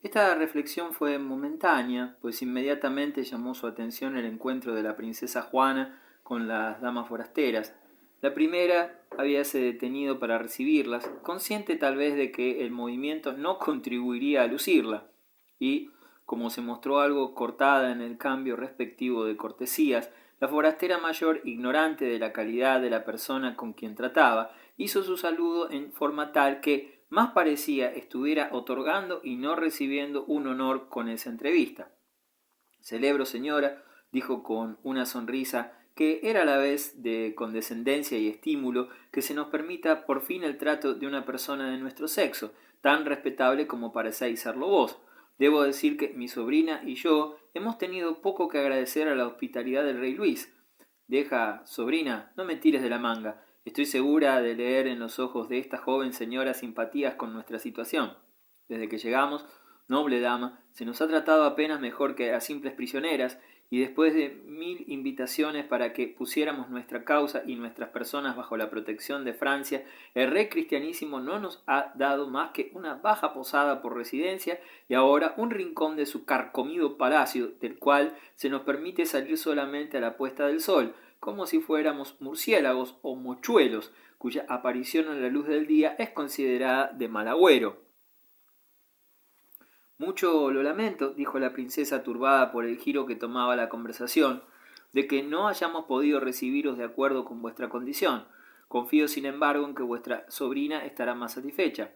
Esta reflexión fue momentánea, pues inmediatamente llamó su atención el encuentro de la princesa Juana con las damas forasteras. La primera habíase detenido para recibirlas, consciente tal vez de que el movimiento no contribuiría a lucirla, y, como se mostró algo cortada en el cambio respectivo de cortesías, la forastera mayor, ignorante de la calidad de la persona con quien trataba, hizo su saludo en forma tal que más parecía estuviera otorgando y no recibiendo un honor con esa entrevista. Celebro, señora, dijo con una sonrisa que era a la vez de condescendencia y estímulo, que se nos permita por fin el trato de una persona de nuestro sexo, tan respetable como parecéis serlo vos. Debo decir que mi sobrina y yo hemos tenido poco que agradecer a la hospitalidad del rey Luis. Deja, sobrina, no me tires de la manga. Estoy segura de leer en los ojos de esta joven señora simpatías con nuestra situación. Desde que llegamos, noble dama, se nos ha tratado apenas mejor que a simples prisioneras, y después de 1000 invitaciones para que pusiéramos nuestra causa y nuestras personas bajo la protección de Francia, el rey cristianísimo no nos ha dado más que una baja posada por residencia y ahora un rincón de su carcomido palacio, del cual se nos permite salir solamente a la puesta del sol, como si fuéramos murciélagos o mochuelos, cuya aparición en la luz del día es considerada de mal agüero. Mucho lo lamento, dijo la princesa turbada por el giro que tomaba la conversación, de que no hayamos podido recibiros de acuerdo con vuestra condición. Confío, sin embargo, en que vuestra sobrina estará más satisfecha.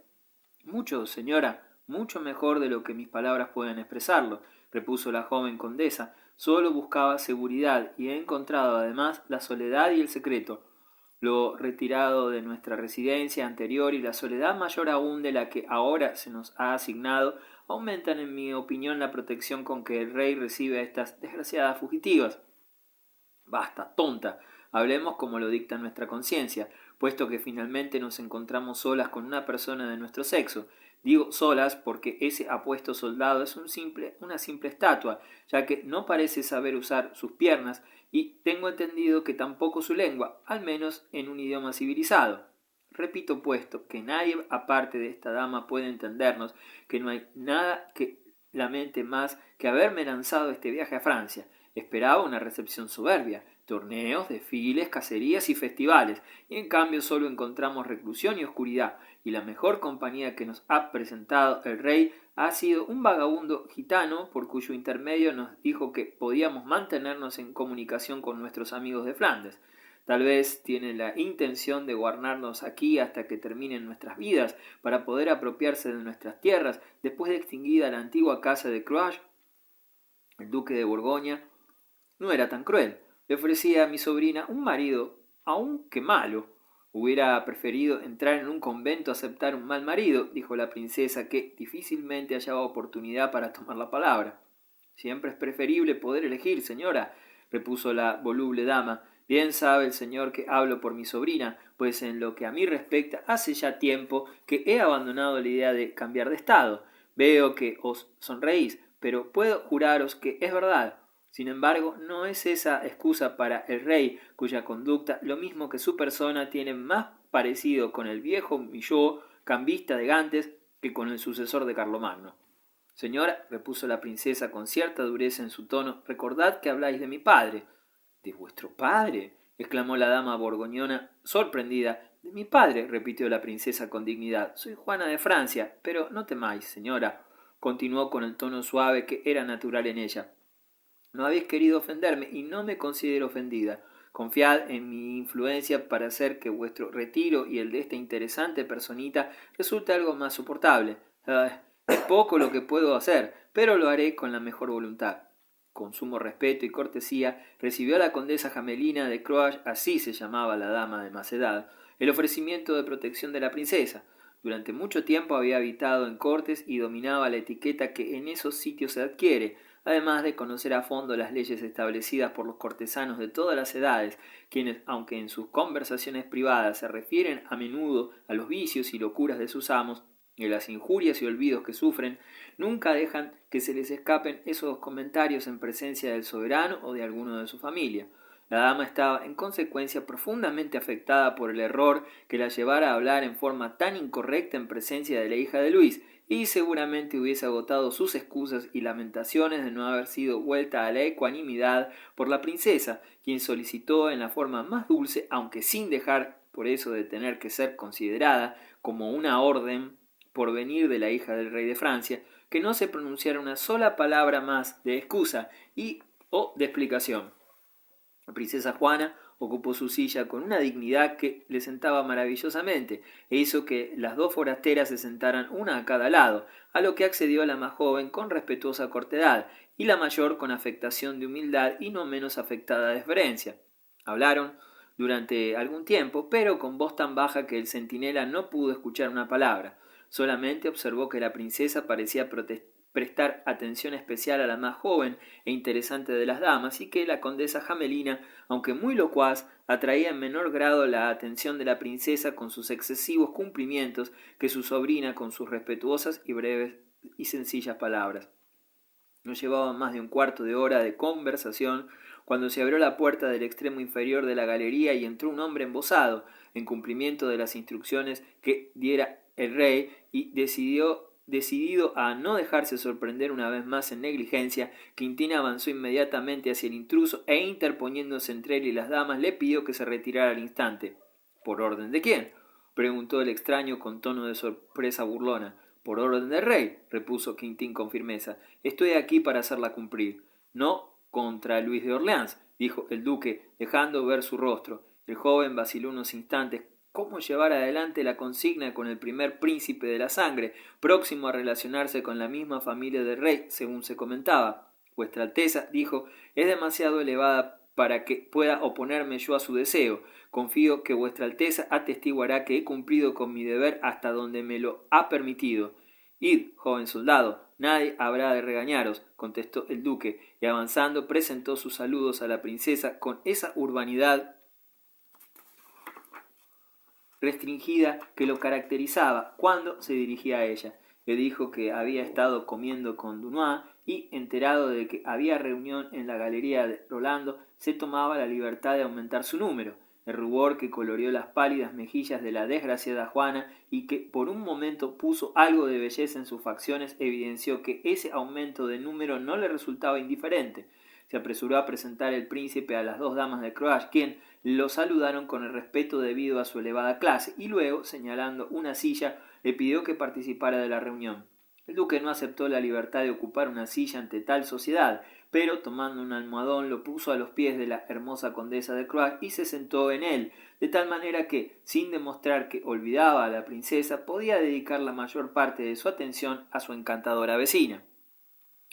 Mucho, señora, mucho mejor de lo que mis palabras pueden expresarlo, repuso la joven condesa. Solo buscaba seguridad y he encontrado además la soledad y el secreto, lo retirado de nuestra residencia anterior y la soledad mayor aún de la que ahora se nos ha asignado aumentan en mi opinión la protección con que el rey recibe a estas desgraciadas fugitivas. Basta, tonta, hablemos como lo dicta nuestra conciencia, puesto que finalmente nos encontramos solas con una persona de nuestro sexo. Digo solas porque ese apuesto soldado es una simple estatua, ya que no parece saber usar sus piernas y tengo entendido que tampoco su lengua, al menos en un idioma civilizado. Repito, puesto que nadie aparte de esta dama puede entendernos, que no hay nada que lamente más que haberme lanzado este viaje a Francia. Esperaba una recepción soberbia, torneos, desfiles, cacerías y festivales, y en cambio solo encontramos reclusión y oscuridad, y la mejor compañía que nos ha presentado el rey ha sido un vagabundo gitano por cuyo intermedio nos dijo que podíamos mantenernos en comunicación con nuestros amigos de Flandes. Tal vez tiene la intención de guardarnos aquí hasta que terminen nuestras vidas, para poder apropiarse de nuestras tierras después de extinguida la antigua casa de Croix. El duque de Borgoña no era tan cruel. Le ofrecía a mi sobrina un marido, aunque malo. Hubiera preferido entrar en un convento a aceptar un mal marido, dijo la princesa, que difícilmente hallaba oportunidad para tomar la palabra. Siempre es preferible poder elegir, señora, repuso la voluble dama. Bien sabe el señor que hablo por mi sobrina, pues en lo que a mí respecta, hace ya tiempo que he abandonado la idea de cambiar de estado. Veo que os sonreís, pero puedo juraros que es verdad. Sin embargo, no es esa excusa para el rey, cuya conducta, lo mismo que su persona, tiene más parecido con el viejo Millot, cambista de Gantes, que con el sucesor de Carlomagno. Señora, repuso la princesa con cierta dureza en su tono, recordad que habláis de mi padre. ¿De vuestro padre? Exclamó la dama borgoñona, sorprendida. De mi padre, repitió la princesa con dignidad. Soy Juana de Francia, pero no temáis, señora, continuó con el tono suave que era natural en ella. No habéis querido ofenderme y no me considero ofendida. Confiad en mi influencia para hacer que vuestro retiro y el de esta interesante personita resulte algo más soportable. Es poco lo que puedo hacer, pero lo haré con la mejor voluntad. Con sumo respeto y cortesía recibió a la condesa Jamelina de Croix, así se llamaba la dama de más edad, el ofrecimiento de protección de la princesa. Durante mucho tiempo había habitado en cortes y dominaba la etiqueta que en esos sitios se adquiere, además de conocer a fondo las leyes establecidas por los cortesanos de todas las edades, quienes, aunque en sus conversaciones privadas se refieren a menudo a los vicios y locuras de sus amos y a las injurias y olvidos que sufren, nunca dejan que se les escapen esos comentarios en presencia del soberano o de alguno de su familia. La dama estaba, en consecuencia, profundamente afectada por el error que la llevara a hablar en forma tan incorrecta en presencia de la hija de Luis, y seguramente hubiese agotado sus excusas y lamentaciones de no haber sido vuelta a la ecuanimidad por la princesa, quien solicitó en la forma más dulce, aunque sin dejar por eso de tener que ser considerada como una orden por venir de la hija del rey de Francia, que no se pronunciara una sola palabra más de excusa y o de explicación. La princesa Juana ocupó su silla con una dignidad que le sentaba maravillosamente, e hizo que las dos forasteras se sentaran una a cada lado, a lo que accedió la más joven con respetuosa cortedad, y la mayor con afectación de humildad y no menos afectada deferencia. Hablaron durante algún tiempo, pero con voz tan baja que el centinela no pudo escuchar una palabra. Solamente observó que la princesa parecía prestar atención especial a la más joven e interesante de las damas, y que la condesa Jamelina, aunque muy locuaz, atraía en menor grado la atención de la princesa con sus excesivos cumplimientos que su sobrina con sus respetuosas y breves y sencillas palabras. No llevaban más de un cuarto de hora de conversación cuando se abrió la puerta del extremo inferior de la galería y entró un hombre embozado, en cumplimiento de las instrucciones que diera el rey, y decidido a no dejarse sorprender una vez más en negligencia, Quintín avanzó inmediatamente hacia el intruso e, interponiéndose entre él y las damas, le pidió que se retirara al instante. ¿Por orden de quién?, preguntó el extraño con tono de sorpresa burlona. Por orden del rey, repuso Quintín con firmeza. Estoy aquí para hacerla cumplir. No contra Luis de Orleans, dijo el duque, dejando ver su rostro. El joven vaciló unos instantes. ¿Cómo llevar adelante la consigna con el primer príncipe de la sangre, próximo a relacionarse con la misma familia del rey, según se comentaba? Vuestra Alteza, dijo, es demasiado elevada para que pueda oponerme yo a su deseo. Confío que vuestra Alteza atestiguará que he cumplido con mi deber hasta donde me lo ha permitido. Id, joven soldado, nadie habrá de regañaros, contestó el duque, y avanzando presentó sus saludos a la princesa con esa urbanidad restringida que lo caracterizaba cuando se dirigía a ella. Le dijo que había estado comiendo con Dunois y, enterado de que había reunión en la galería de Rolando, se tomaba la libertad de aumentar su número. El rubor que coloreó las pálidas mejillas de la desgraciada Juana y que por un momento puso algo de belleza en sus facciones evidenció que ese aumento de número no le resultaba indiferente. Se apresuró a presentar el príncipe a las dos damas de Croacia, quien lo saludaron con el respeto debido a su elevada clase, y luego, señalando una silla, le pidió que participara de la reunión. El duque no aceptó la libertad de ocupar una silla ante tal sociedad, pero tomando un almohadón lo puso a los pies de la hermosa condesa de Croacia y se sentó en él, de tal manera que, sin demostrar que olvidaba a la princesa, podía dedicar la mayor parte de su atención a su encantadora vecina.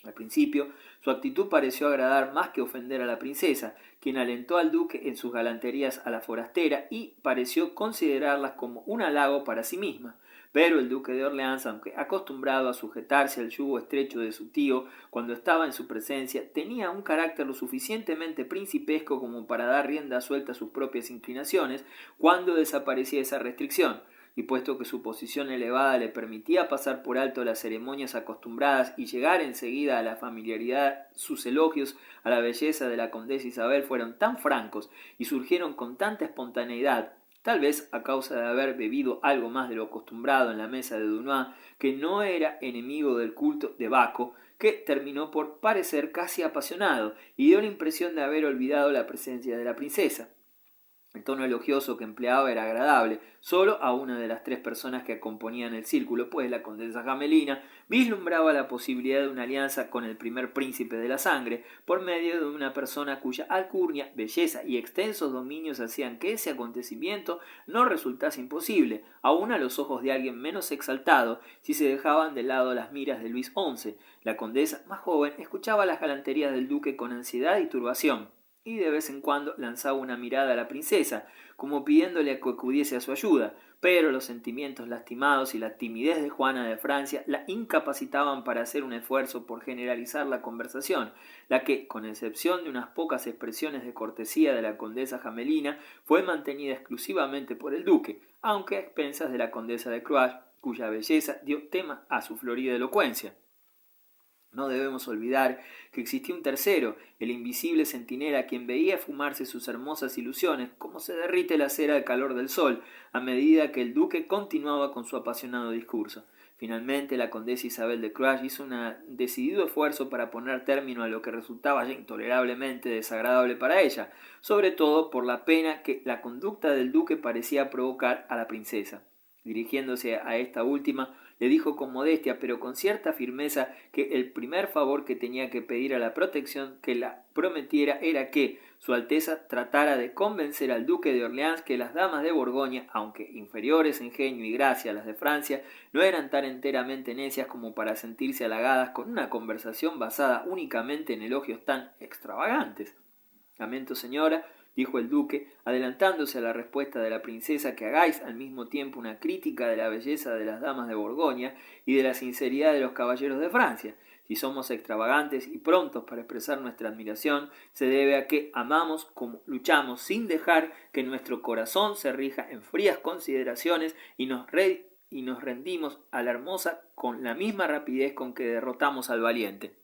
Al principio, su actitud pareció agradar más que ofender a la princesa, quien alentó al duque en sus galanterías a la forastera y pareció considerarlas como un halago para sí misma. Pero el duque de Orleans, aunque acostumbrado a sujetarse al yugo estrecho de su tío cuando estaba en su presencia, tenía un carácter lo suficientemente principesco como para dar rienda suelta a sus propias inclinaciones cuando desaparecía esa restricción. Y puesto que su posición elevada le permitía pasar por alto las ceremonias acostumbradas y llegar enseguida a la familiaridad, sus elogios a la belleza de la condesa Isabel fueron tan francos y surgieron con tanta espontaneidad, tal vez a causa de haber bebido algo más de lo acostumbrado en la mesa de Dunois, que no era enemigo del culto de Baco, que terminó por parecer casi apasionado y dio la impresión de haber olvidado la presencia de la princesa. El tono elogioso que empleaba era agradable solo a una de las tres personas que componían el círculo, pues la condesa Jamelina vislumbraba la posibilidad de una alianza con el primer príncipe de la sangre por medio de una persona cuya alcurnia, belleza y extensos dominios hacían que ese acontecimiento no resultase imposible, aun a los ojos de alguien menos exaltado, si se dejaban de lado las miras de Luis XI. La condesa, más joven, escuchaba las galanterías del duque con ansiedad y turbación, y de vez en cuando lanzaba una mirada a la princesa, como pidiéndole que acudiese a su ayuda, pero los sentimientos lastimados y la timidez de Juana de Francia la incapacitaban para hacer un esfuerzo por generalizar la conversación, la que, con excepción de unas pocas expresiones de cortesía de la condesa Jamelina, fue mantenida exclusivamente por el duque, aunque a expensas de la condesa de Croacia, cuya belleza dio tema a su florida elocuencia. No debemos olvidar que existía un tercero, el invisible centinela, quien veía fumarse sus hermosas ilusiones, como se derrite la cera al calor del sol, a medida que el duque continuaba con su apasionado discurso. Finalmente, la condesa Isabel de Cruach hizo un decidido esfuerzo para poner término a lo que resultaba ya intolerablemente desagradable para ella, sobre todo por la pena que la conducta del duque parecía provocar a la princesa. Dirigiéndose a esta última, le dijo con modestia, pero con cierta firmeza, que el primer favor que tenía que pedir a la protección que la prometiera era que Su Alteza tratara de convencer al duque de Orleans que las damas de Borgoña, aunque inferiores en genio y gracia a las de Francia, no eran tan enteramente necias como para sentirse halagadas con una conversación basada únicamente en elogios tan extravagantes. Lamento, señora, dijo el duque, adelantándose a la respuesta de la princesa, que hagáis al mismo tiempo una crítica de la belleza de las damas de Borgoña y de la sinceridad de los caballeros de Francia. Si somos extravagantes y prontos para expresar nuestra admiración, se debe a que amamos como luchamos, sin dejar que nuestro corazón se rija en frías consideraciones y nos rendimos a la hermosa con la misma rapidez con que derrotamos al valiente.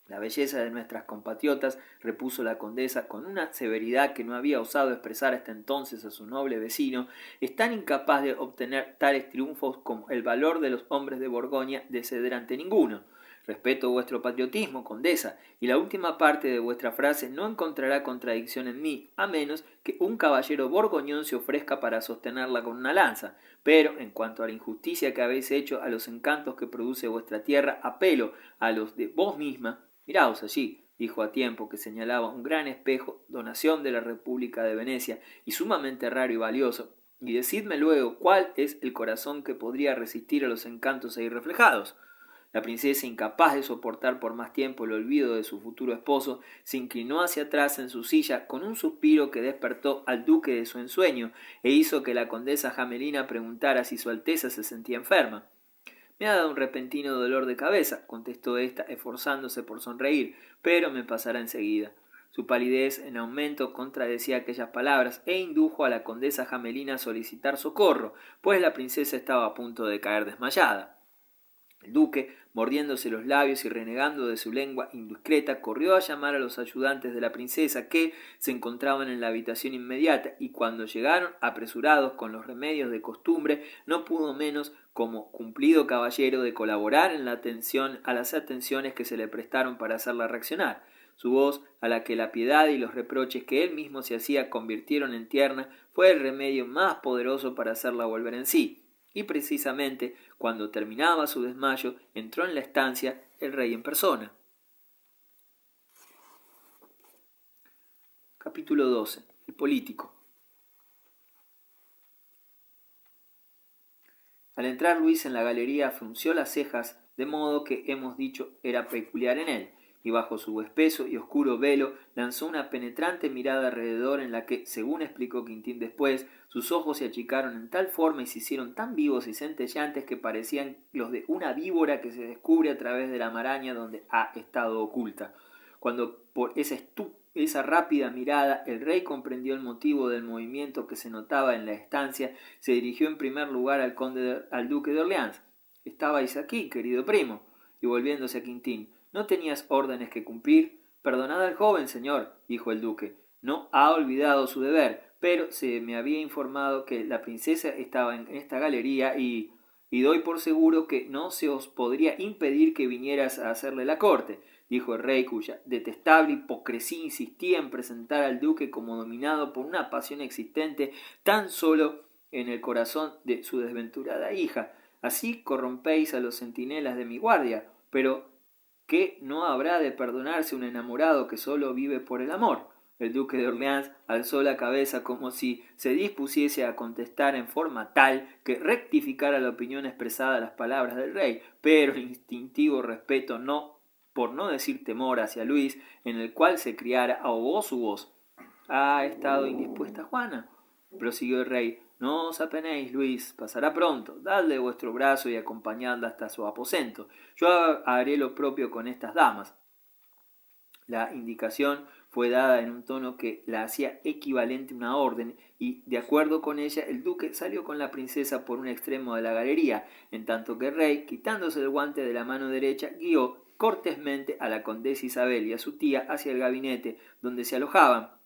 La belleza de nuestras compatriotas, repuso la condesa con una severidad que no había osado expresar hasta entonces a su noble vecino, es tan incapaz de obtener tales triunfos como el valor de los hombres de Borgoña de ceder ante ninguno. Respeto vuestro patriotismo, condesa, y la última parte de vuestra frase no encontrará contradicción en mí, a menos que un caballero borgoñón se ofrezca para sostenerla con una lanza. Pero, en cuanto a la injusticia que habéis hecho a los encantos que produce vuestra tierra, apelo a los de vos misma. Miraos allí, dijo a tiempo, que señalaba un gran espejo, donación de la República de Venecia, y sumamente raro y valioso, y decidme luego cuál es el corazón que podría resistir a los encantos ahí reflejados. La princesa, incapaz de soportar por más tiempo el olvido de su futuro esposo, se inclinó hacia atrás en su silla con un suspiro que despertó al duque de su ensueño e hizo que la condesa Jamelina preguntara si Su Alteza se sentía enferma. Me ha dado un repentino dolor de cabeza, contestó ésta, esforzándose por sonreír, pero me pasará enseguida. Su palidez en aumento contradecía aquellas palabras e indujo a la condesa Jamelina a solicitar socorro, pues la princesa estaba a punto de caer desmayada. El duque, mordiéndose los labios y renegando de su lengua indiscreta, corrió a llamar a los ayudantes de la princesa, que se encontraban en la habitación inmediata, y cuando llegaron, apresurados con los remedios de costumbre, no pudo menos, como cumplido caballero, de colaborar en la atención a las atenciones que se le prestaron para hacerla reaccionar. Su voz, a la que la piedad y los reproches que él mismo se hacía convirtieron en tierna, fue el remedio más poderoso para hacerla volver en sí. Y precisamente cuando terminaba su desmayo, entró en la estancia el rey en persona. Capítulo 12. El político. Al entrar Luis en la galería frunció las cejas, de modo que hemos dicho era peculiar en él, y bajo su espeso y oscuro velo lanzó una penetrante mirada alrededor en la que, según explicó Quintín después, sus ojos se achicaron en tal forma y se hicieron tan vivos y centelleantes que parecían los de una víbora que se descubre a través de la maraña donde ha estado oculta. Cuando por esa rápida mirada el rey comprendió el motivo del movimiento que se notaba en la estancia, se dirigió en primer lugar al duque de Orleans. «¿Estabais aquí, querido primo?» Y volviéndose a Quintín: «¿No tenías órdenes que cumplir?» «Perdonad al joven, señor», dijo el duque. «No ha olvidado su deber, pero se me había informado que la princesa estaba en esta galería y doy por seguro que no se os podría impedir que vinieras a hacerle la corte», dijo el rey, cuya detestable hipocresía insistía en presentar al duque como dominado por una pasión existente tan solo en el corazón de su desventurada hija. «Así corrompéis a los centinelas de mi guardia, pero ¿qué no habrá de perdonarse un enamorado que solo vive por el amor?» El duque de Orleans alzó la cabeza como si se dispusiese a contestar en forma tal que rectificara la opinión expresada a las palabras del rey, pero el instintivo respeto, por no decir temor hacia Luis, en el cual se criara, ahogó su voz. «¿Ha estado indispuesta Juana?», prosiguió el rey. «No os apenéis, Luis, pasará pronto. Dadle vuestro brazo y acompañadla hasta su aposento. Yo haré lo propio con estas damas». La indicación fue dada en un tono que la hacía equivalente a una orden, y, de acuerdo con ella, el duque salió con la princesa por un extremo de la galería, en tanto que el rey, quitándose el guante de la mano derecha, guió cortésmente a la condesa Isabel y a su tía hacia el gabinete donde se alojaban.